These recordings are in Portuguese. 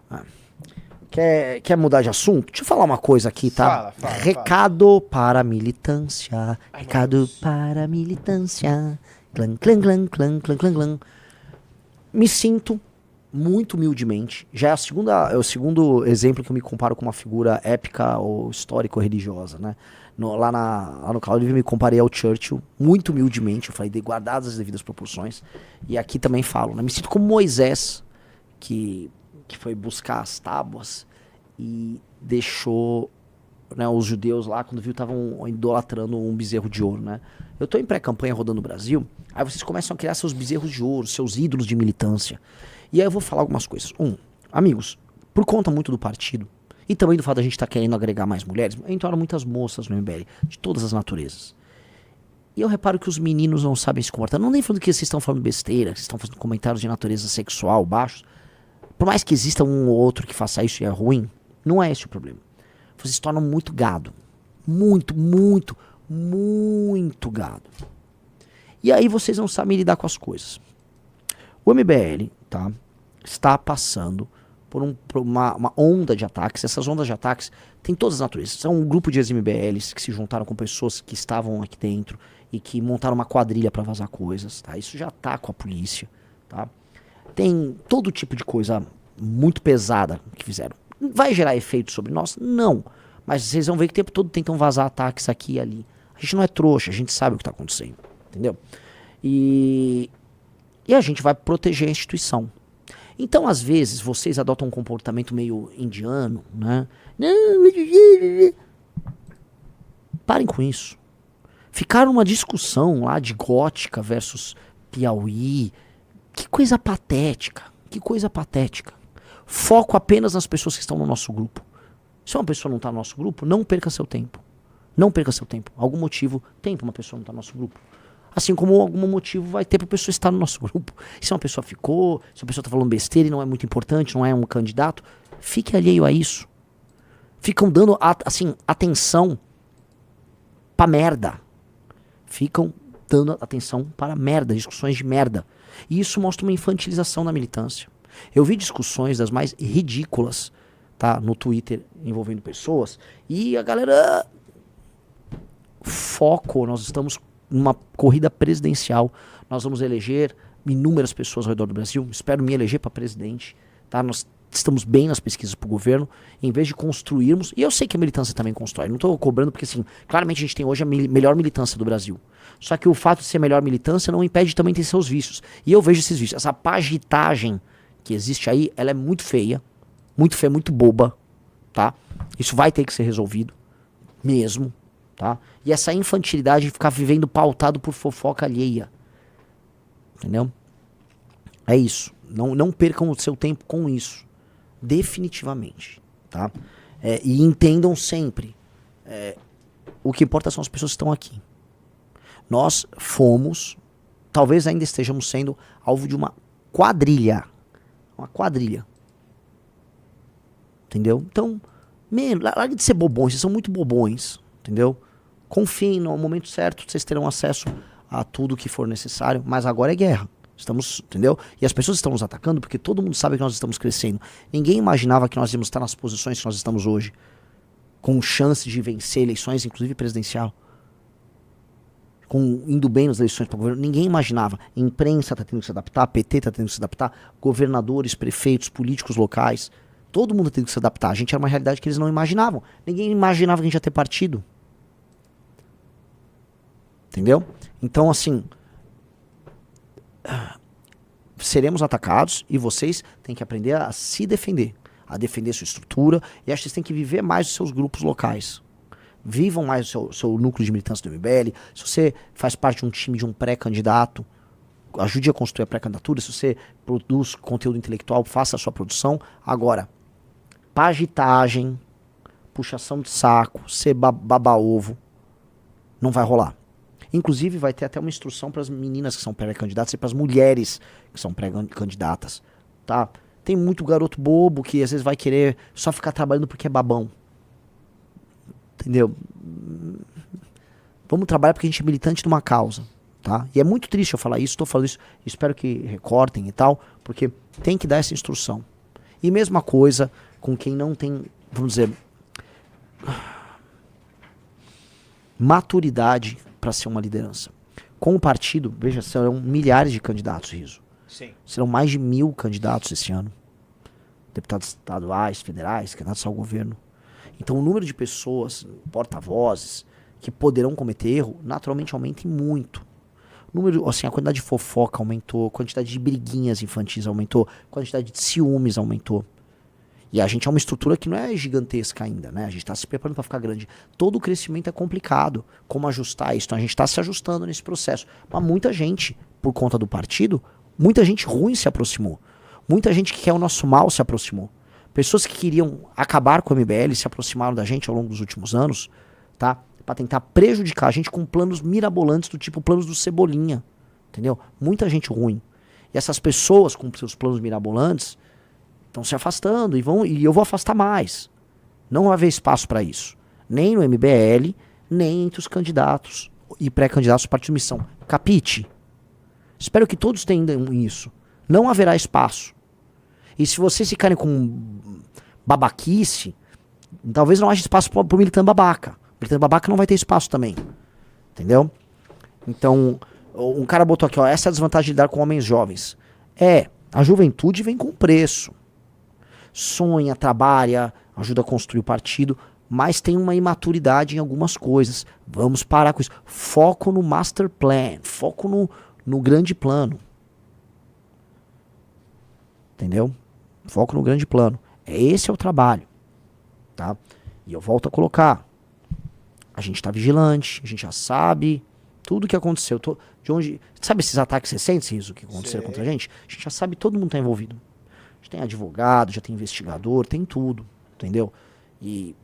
Ah. Quer mudar de assunto? Deixa eu falar uma coisa aqui, tá? Recado para a militância. Recado para a militância. Clan, clan, clan, clan, clan, clan, clan. Me sinto muito humildemente. Já é o segundo exemplo que eu me comparo com uma figura épica ou histórica ou religiosa, né? Lá no Cláudio eu me comparei ao Churchill, muito humildemente. Eu falei, guardadas as devidas proporções. E aqui também falo, né? Me sinto como Moisés, que foi buscar as tábuas e deixou, né, os judeus lá, quando viu, estavam idolatrando um bezerro de ouro, né? Eu tô em pré-campanha rodando o Brasil, aí vocês começam a criar seus bezerros de ouro, seus ídolos de militância. E aí eu vou falar algumas coisas. Amigos, por conta muito do partido, e também do fato da gente estar querendo agregar mais mulheres, entraram muitas moças no MBL, de todas as naturezas. E eu reparo que os meninos não sabem se comportar. Não nem falando que vocês estão falando besteira, que vocês estão fazendo comentários de natureza sexual baixos. Por mais que exista um ou outro que faça isso e é ruim, não é esse o problema. Vocês se tornam muito gado. Muito, muito, muito gado. E aí vocês não sabem lidar com as coisas. O MBL, tá, está passando por uma onda de ataques. Essas ondas de ataques têm todas as naturezas. São um grupo de ex-MBLs que se juntaram com pessoas que estavam aqui dentro e que montaram uma quadrilha para vazar coisas. Tá? Isso já tá com a polícia. Tá? Tem todo tipo de coisa muito pesada que fizeram. Vai gerar efeito sobre nós? Não. Mas vocês vão ver que o tempo todo tentam vazar ataques aqui e ali. A gente não é trouxa, a gente sabe o que está acontecendo. Entendeu? E a gente vai proteger a instituição. Então, às vezes, vocês adotam um comportamento meio indiano, né? Parem com isso. Ficaram numa discussão lá de Gótica versus Piauí. Que coisa patética. Que coisa patética. Foco apenas nas pessoas que estão no nosso grupo. Se uma pessoa não está no nosso grupo, não perca seu tempo. Não perca seu tempo. Algum motivo tem para uma pessoa não estar no nosso grupo. Assim como algum motivo vai ter para a pessoa estar no nosso grupo. Se uma pessoa ficou, se uma pessoa está falando besteira e não é muito importante, não é um candidato, fique alheio a isso. Ficam dando assim, atenção para merda. Ficam dando atenção para merda, discussões de merda. E isso mostra uma infantilização da militância. Eu vi discussões das mais ridículas, tá, no Twitter envolvendo pessoas, e a galera... Foco, nós estamos numa corrida presidencial, nós vamos eleger inúmeras pessoas ao redor do Brasil, espero me eleger para presidente, tá? Nós estamos bem nas pesquisas para o governo, em vez de construirmos, e eu sei que a militância também constrói, não estou cobrando porque assim, claramente a gente tem hoje a melhor militância do Brasil, só que o fato de ser melhor militância não impede também ter seus vícios, e eu vejo esses vícios, essa pagitagem que existe aí, ela é muito feia, muito boba, tá? Isso vai ter que ser resolvido, mesmo, tá? E essa infantilidade de ficar vivendo pautado por fofoca alheia, entendeu? É isso, não percam o seu tempo com isso, definitivamente, tá? E entendam sempre, o que importa são as pessoas que estão aqui. Nós fomos, talvez ainda estejamos sendo alvo de uma quadrilha, entendeu? Então, larga de ser bobões, vocês são muito bobões, entendeu? Confiem no momento certo, vocês terão acesso a tudo que for necessário, mas agora é guerra. Estamos, entendeu? E as pessoas estão nos atacando porque todo mundo sabe que nós estamos crescendo. Ninguém imaginava que nós íamos estar nas posições que nós estamos hoje, com chance de vencer eleições, inclusive presidencial. Indo bem nas eleições para o governo, ninguém imaginava. A imprensa está tendo que se adaptar, a PT está tendo que se adaptar, governadores, prefeitos, políticos locais, todo mundo tendo que se adaptar. A gente era uma realidade que eles não imaginavam. Ninguém imaginava que a gente ia ter partido. Entendeu? Então, assim, seremos atacados e vocês têm que aprender a se defender, a defender sua estrutura, e acho que vocês têm que viver mais os seus grupos locais. Vivam mais o seu núcleo de militância do MBL. Se você faz parte de um time de um pré-candidato, ajude a construir a pré-candidatura. Se você produz conteúdo intelectual, faça a sua produção. Agora, pagitagem, puxação de saco, ser baba-ovo, não vai rolar. Inclusive, vai ter até uma instrução para as meninas que são pré-candidatas e para as mulheres que são pré-candidatas, tá? Tem muito garoto bobo que às vezes vai querer só ficar trabalhando porque é babão. Entendeu? Vamos trabalhar porque a gente é militante de uma causa, tá? E é muito triste eu falar isso, estou falando isso, espero que recortem e tal, porque tem que dar essa instrução. E mesma coisa com quem não tem, vamos dizer, maturidade para ser uma liderança. Com o partido, veja, serão milhares de candidatos, Riso. Sim. Serão mais de 1.000 candidatos esse ano. Deputados estaduais, federais, candidatos ao governo. Então o número de pessoas, porta-vozes, que poderão cometer erro, naturalmente aumenta muito. O número, assim, a quantidade de fofoca aumentou, a quantidade de briguinhas infantis aumentou, a quantidade de ciúmes aumentou. E a gente é uma estrutura que não é gigantesca ainda, né? A gente está se preparando para ficar grande. Todo o crescimento é complicado. Como ajustar isso? Então a gente está se ajustando nesse processo. Mas muita gente, por conta do partido, muita gente ruim se aproximou. Muita gente que quer o nosso mal se aproximou. Pessoas que queriam acabar com o MBL se aproximaram da gente ao longo dos últimos anos, tá? Para tentar prejudicar a gente com planos mirabolantes do tipo planos do Cebolinha. Entendeu? Muita gente ruim. E essas pessoas com seus planos mirabolantes estão se afastando e eu vou afastar mais. Não vai haver espaço para isso. Nem no MBL, nem entre os candidatos e pré-candidatos do Partido Missão. Capite? Espero que todos entendam isso. Não haverá espaço. E se vocês ficarem com babaquice, talvez não haja espaço para o militante babaca. O militante babaca não vai ter espaço também. Entendeu? Então, um cara botou aqui, ó, essa é a desvantagem de lidar com homens jovens. A juventude vem com preço. Sonha, trabalha, ajuda a construir o partido, mas tem uma imaturidade em algumas coisas. Vamos parar com isso. Foco no master plan, foco no grande plano. Entendeu? Foco no grande plano. Esse é o trabalho. Tá? E eu volto a colocar. A gente está vigilante, a gente já sabe tudo o que aconteceu. De onde, sabe esses ataques recentes, Riso, que aconteceram contra a gente? A gente já sabe, todo mundo está envolvido. A gente tem advogado, já tem investigador, tem tudo, entendeu? E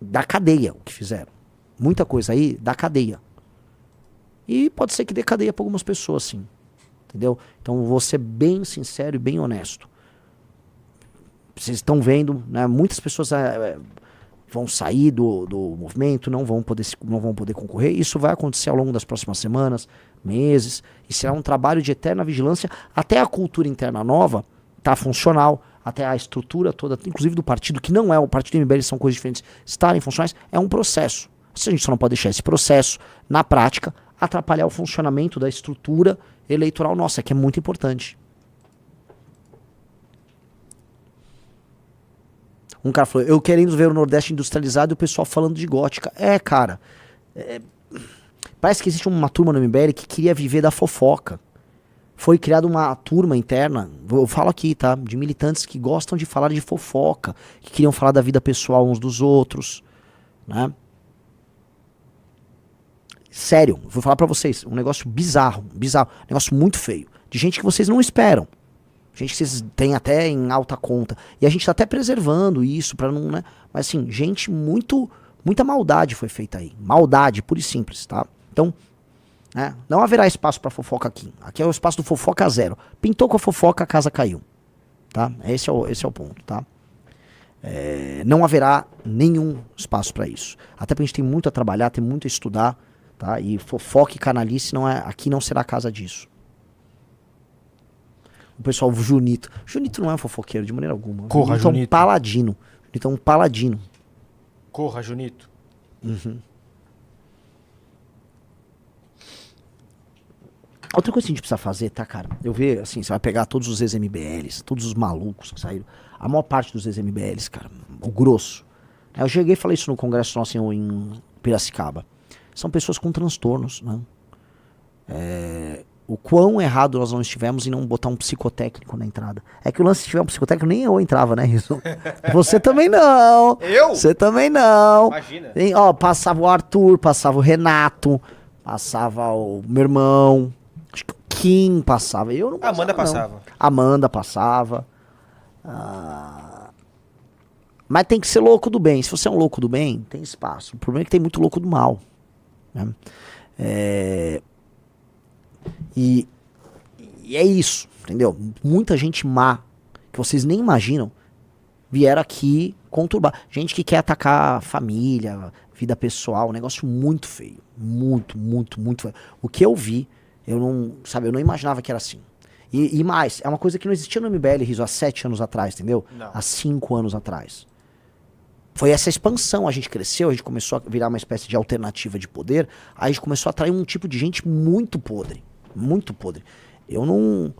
da cadeia o que fizeram. Muita coisa aí da cadeia. E pode ser que dê cadeia para algumas pessoas, sim. Entendeu? Então vou ser bem sincero e bem honesto. Vocês estão vendo, né? Muitas pessoas vão sair do movimento, não vão poder concorrer. Isso vai acontecer ao longo das próximas semanas, meses. E será um trabalho de eterna vigilância até a cultura interna nova tá funcional, até a estrutura toda, inclusive do partido, que não é o partido do MBL, são coisas diferentes, estarem funcionais, é um processo. A gente só não pode deixar esse processo, na prática, atrapalhar o funcionamento da estrutura eleitoral nossa, que é muito importante. Um cara falou, eu querendo ver o Nordeste industrializado e o pessoal falando de gótica. Cara, parece que existe uma turma no MBL que queria viver da fofoca. Foi criada uma turma interna, eu falo aqui, tá? De militantes que gostam de falar de fofoca, que queriam falar da vida pessoal uns dos outros, né? Sério, vou falar pra vocês, um negócio bizarro, um negócio muito feio, de gente que vocês não esperam, gente que vocês têm até em alta conta, e a gente tá até preservando isso pra não, né? Mas assim, gente muita maldade foi feita aí, maldade, pura e simples, tá? Então, né? Não haverá espaço para fofoca aqui. Aqui é o espaço do fofoca zero. Pintou com a fofoca, a casa caiu. Tá? Esse é o ponto. Tá? Não haverá nenhum espaço para isso. Até porque a gente tem muito a trabalhar, tem muito a estudar. Tá? E fofoca e canalice aqui não será a casa disso. O pessoal, o Junito. Junito não é um fofoqueiro de maneira alguma. Corra, Junito. Junito. É um paladino. Junito é um paladino. Corra, Junito. Uhum. Outra coisa que a gente precisa fazer, tá, cara? Eu vejo, assim, você vai pegar todos os ex-MBLs, todos os malucos que saíram. A maior parte dos ex-MBLs, cara, o grosso. Eu cheguei e falei isso no congresso nosso em Piracicaba. São pessoas com transtornos, né? O quão errado nós não estivemos em não botar um psicotécnico na entrada. É que o lance, se tiver um psicotécnico, nem eu entrava, né, isso? Você também não. Eu? Você também não. Imagina. Passava o Arthur, passava o Renato, passava o meu irmão. Acho que o Kim passava. Eu não passava. Amanda passava. Amanda passava. Mas tem que ser louco do bem. Se você é um louco do bem, tem espaço. O problema é que tem muito louco do mal. Né? E é isso, entendeu? Muita gente má, que vocês nem imaginam, vieram aqui conturbar. Gente que quer atacar a família, vida pessoal, um negócio muito feio. Muito, muito, muito feio. O que eu vi, eu não imaginava que era assim. E mais, é uma coisa que não existia no MBL, Riso, há 7 anos atrás, entendeu? Não. Há 5 anos atrás. Foi essa expansão, a gente cresceu, a gente começou a virar uma espécie de alternativa de poder, aí a gente começou a atrair um tipo de gente muito podre. Muito podre. Eu não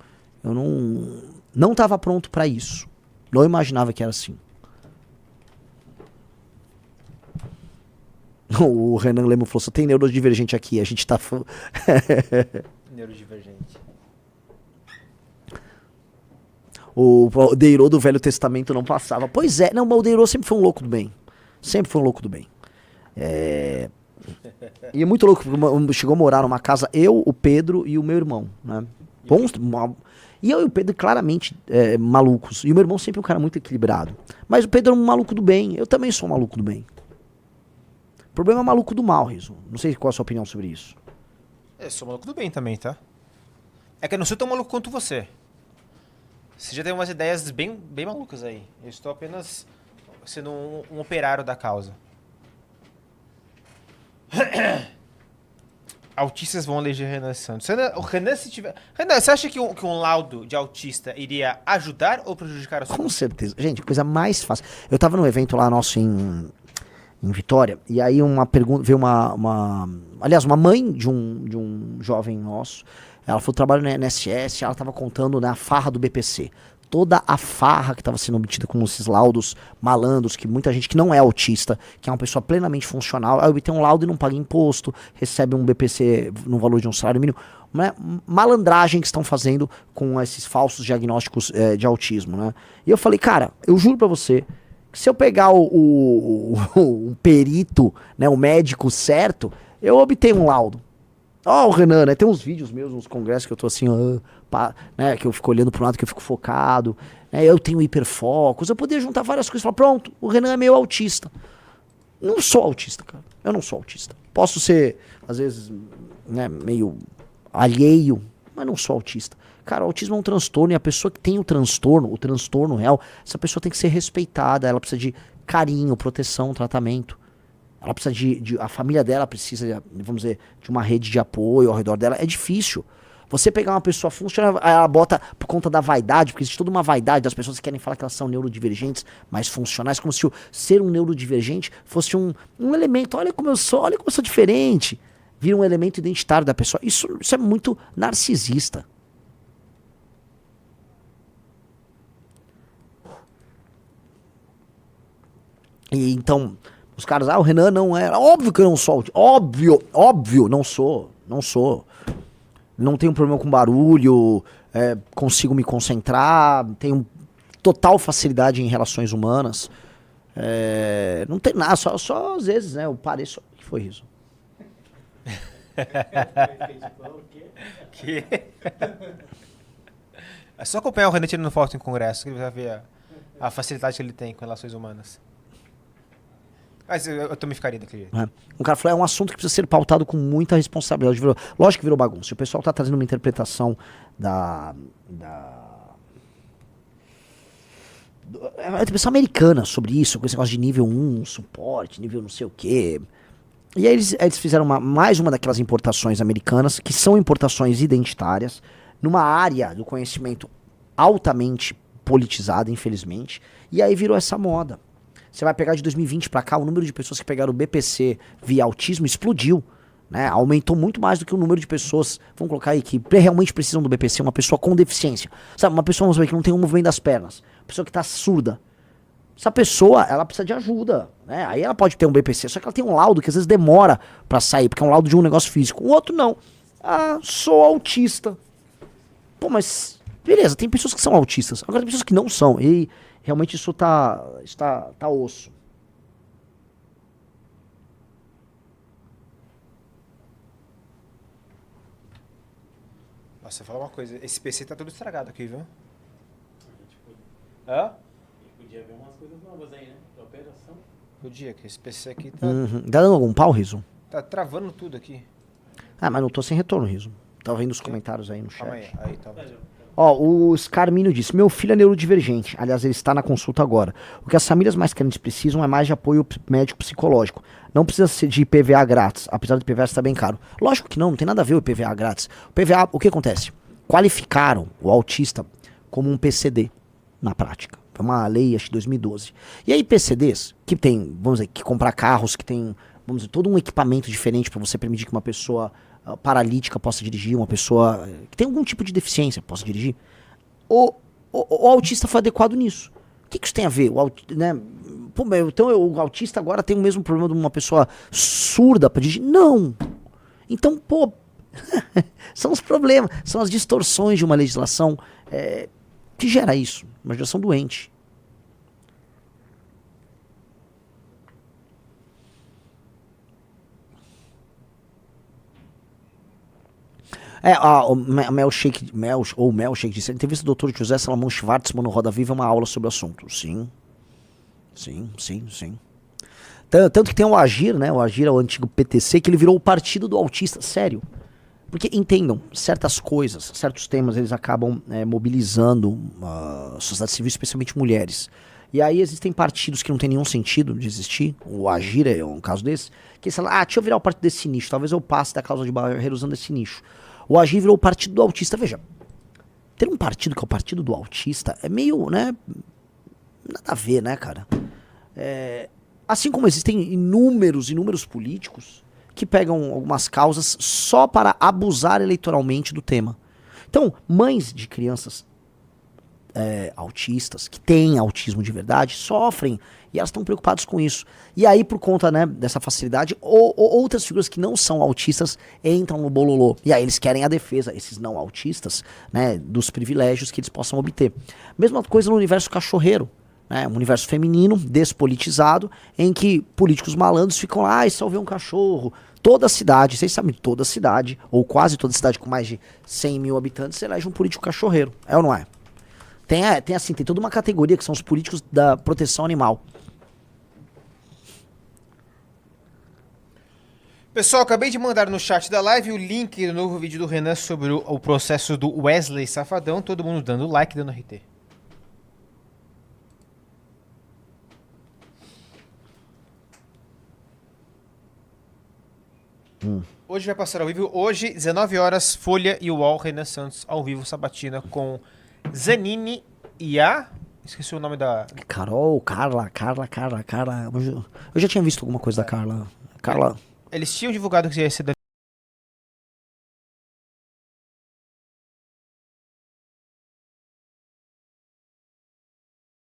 tava pronto pra isso. Não imaginava que era assim. O Renan Lemo falou, só tem neurodivergente aqui, a gente tá... Neurodivergente. O Deirô do Velho Testamento não passava. Pois é, não, mas o Deirô sempre foi um louco do bem. Sempre foi um louco do bem. E é muito louco, porque chegou a morar numa casa, eu, o Pedro e o meu irmão, né? E eu e o Pedro claramente malucos. E o meu irmão sempre um cara muito equilibrado. Mas o Pedro é um maluco do bem, eu também sou um maluco do bem. O problema é maluco do mal, Riso. Não sei qual é a sua opinião sobre isso. Eu sou maluco do bem também, tá? É que eu não sou tão maluco quanto você. Você já tem umas ideias bem malucas aí. Eu estou apenas sendo um operário da causa. Autistas vão eleger Renan Santos. O Renan, se tiver... Renan, você acha que um laudo de autista iria ajudar ou prejudicar a sua... Com certeza. Gente, coisa mais fácil. Eu tava num evento lá nosso em Vitória, e aí uma pergunta, veio aliás, uma mãe de um jovem nosso, ela foi trabalhar no INSS, ela tava contando, né, a farra do BPC. Toda a farra que estava sendo obtida com esses laudos malandros, que muita gente que não é autista, que é uma pessoa plenamente funcional, aí obtém um laudo e não paga imposto, recebe um BPC no valor de um salário mínimo, né? Malandragem que estão fazendo com esses falsos diagnósticos de autismo, né? E eu falei, cara, eu juro pra você, que se eu pegar o perito, né, o médico certo, eu obtenho um laudo. Ó, o Renan, né? Tem uns vídeos meus, uns congressos que eu tô assim, né? Que eu fico olhando pro lado, que eu fico focado. Né, eu tenho hiperfocos. Eu poderia juntar várias coisas e falar, pronto, o Renan é meio autista. Não sou autista, cara. Eu não sou autista. Posso ser, às vezes, né, meio alheio, mas não sou autista. Cara, o autismo é um transtorno e a pessoa que tem o transtorno real, essa pessoa tem que ser respeitada. Ela precisa de carinho, proteção, tratamento. Ela precisa a família dela precisa, vamos dizer, de uma rede de apoio ao redor dela. É difícil. Você pegar uma pessoa funcional, ela bota por conta da vaidade, porque existe toda uma vaidade das pessoas que querem falar que elas são neurodivergentes, mas funcionais, como se ser um neurodivergente fosse um elemento. Olha como eu sou diferente. Vira um elemento identitário da pessoa. Isso é muito narcisista. E então... Os caras, o Renan não é... Óbvio que eu não sou. Óbvio, não sou. Não tenho problema com barulho, consigo me concentrar, tenho total facilidade em relações humanas. Não tem nada, só às vezes, né? Eu pareço... O que foi isso? Que? É só acompanhar o Renan tirando foto em congresso que ele vai ver a facilidade que ele tem com relações humanas. Mas eu também ficaria daquele jeito. Um cara falou, é um assunto que precisa ser pautado com muita responsabilidade. Lógico que virou bagunça. O pessoal tá trazendo uma interpretação a interpretação americana sobre isso, com esse negócio de nível 1, suporte, nível não sei o quê. E aí eles fizeram mais uma daquelas importações americanas, que são importações identitárias, numa área do conhecimento altamente politizada, infelizmente. E aí virou essa moda. Você vai pegar de 2020 pra cá, o número de pessoas que pegaram o BPC via autismo explodiu, né? Aumentou muito mais do que o número de pessoas, vamos colocar aí, que realmente precisam do BPC, uma pessoa com deficiência. Sabe, uma pessoa, vamos ver, que não tem um movimento das pernas, uma pessoa que tá surda. Essa pessoa, ela precisa de ajuda, né? Aí ela pode ter um BPC, só que ela tem um laudo que às vezes demora pra sair, porque é um laudo de um negócio físico. O outro não. Ah, sou autista. Pô, mas beleza, tem pessoas que são autistas, agora tem pessoas que não são, e realmente isso tá osso. Nossa, fala uma coisa, esse PC tá todo estragado aqui, viu? Hã? Podia ver umas coisas novas aí, né? Da operação. Podia, que esse PC aqui tá... Tá dando algum pau, Riso? Tá travando tudo aqui. Ah, mas não tô sem retorno, Riso. Tava vendo os comentários aí no chat. Calma aí tá. Ó, o Scarmino disse, meu filho é neurodivergente, aliás, ele está na consulta agora. O que as famílias mais carentes precisam é mais de apoio médico psicológico. Não precisa ser de IPVA grátis, apesar do IPVA estar bem caro. Lógico que não tem nada a ver o IPVA grátis. O IPVA, o que acontece? qualificaram o autista como um PCD na prática. Foi uma lei, acho que 2012. E aí PCDs, que tem, vamos dizer, que comprar carros, que tem, vamos dizer, todo um equipamento diferente para você permitir que uma pessoa paralítica possa dirigir, uma pessoa que tem algum tipo de deficiência possa dirigir, o autista foi adequado nisso. O que isso tem a ver? Né? Pô, então o autista agora tem o mesmo problema de uma pessoa surda para dirigir? Não! Então, pô, são os problemas, são as distorções de uma legislação que gera isso, uma legislação doente. O Mel Shake disse, a entrevista do Dr. José Salomão Schwartzman no Roda Viva é uma aula sobre o assunto. Sim. Tanto que tem o Agir, né? O Agir é o antigo PTC, que ele virou o partido do autista. Sério. Porque entendam, certas coisas, certos temas, eles acabam mobilizando a sociedade civil, especialmente mulheres. E aí existem partidos que não tem nenhum sentido de existir. O Agir é um caso desse. Que eles falam, deixa eu virar o partido desse nicho. Talvez eu passe da causa de barreira usando esse nicho. O Agir virou o partido do autista. Veja, ter um partido que é o partido do autista é meio, né? Nada a ver, né, cara? Assim como existem inúmeros políticos que pegam algumas causas só para abusar eleitoralmente do tema. Então, mães de crianças autistas, que têm autismo de verdade, sofrem e elas estão preocupadas com isso. E aí, por conta, né, dessa facilidade, outras figuras que não são autistas entram no bololô. E aí eles querem a defesa, esses não autistas, né, dos privilégios que eles possam obter. Mesma coisa no universo cachorreiro. Um universo feminino, despolitizado, em que políticos malandros ficam lá, salvei um cachorro. Toda cidade, vocês sabem, toda cidade, ou quase toda cidade com mais de 100 mil habitantes, elege um político cachorreiro. É ou não é? Tem toda uma categoria que são os políticos da proteção animal. Pessoal, acabei de mandar no chat da live o link do novo vídeo do Renan sobre o processo do Wesley Safadão. Todo mundo dando like, dando RT. Hoje vai passar ao vivo. Hoje, 19 horas, Folha e UOL, Renan Santos ao vivo, sabatina com Zanini e esqueci o nome da... Carla. Eu já tinha visto alguma coisa da Carla. Eles tinham divulgado que ia ser da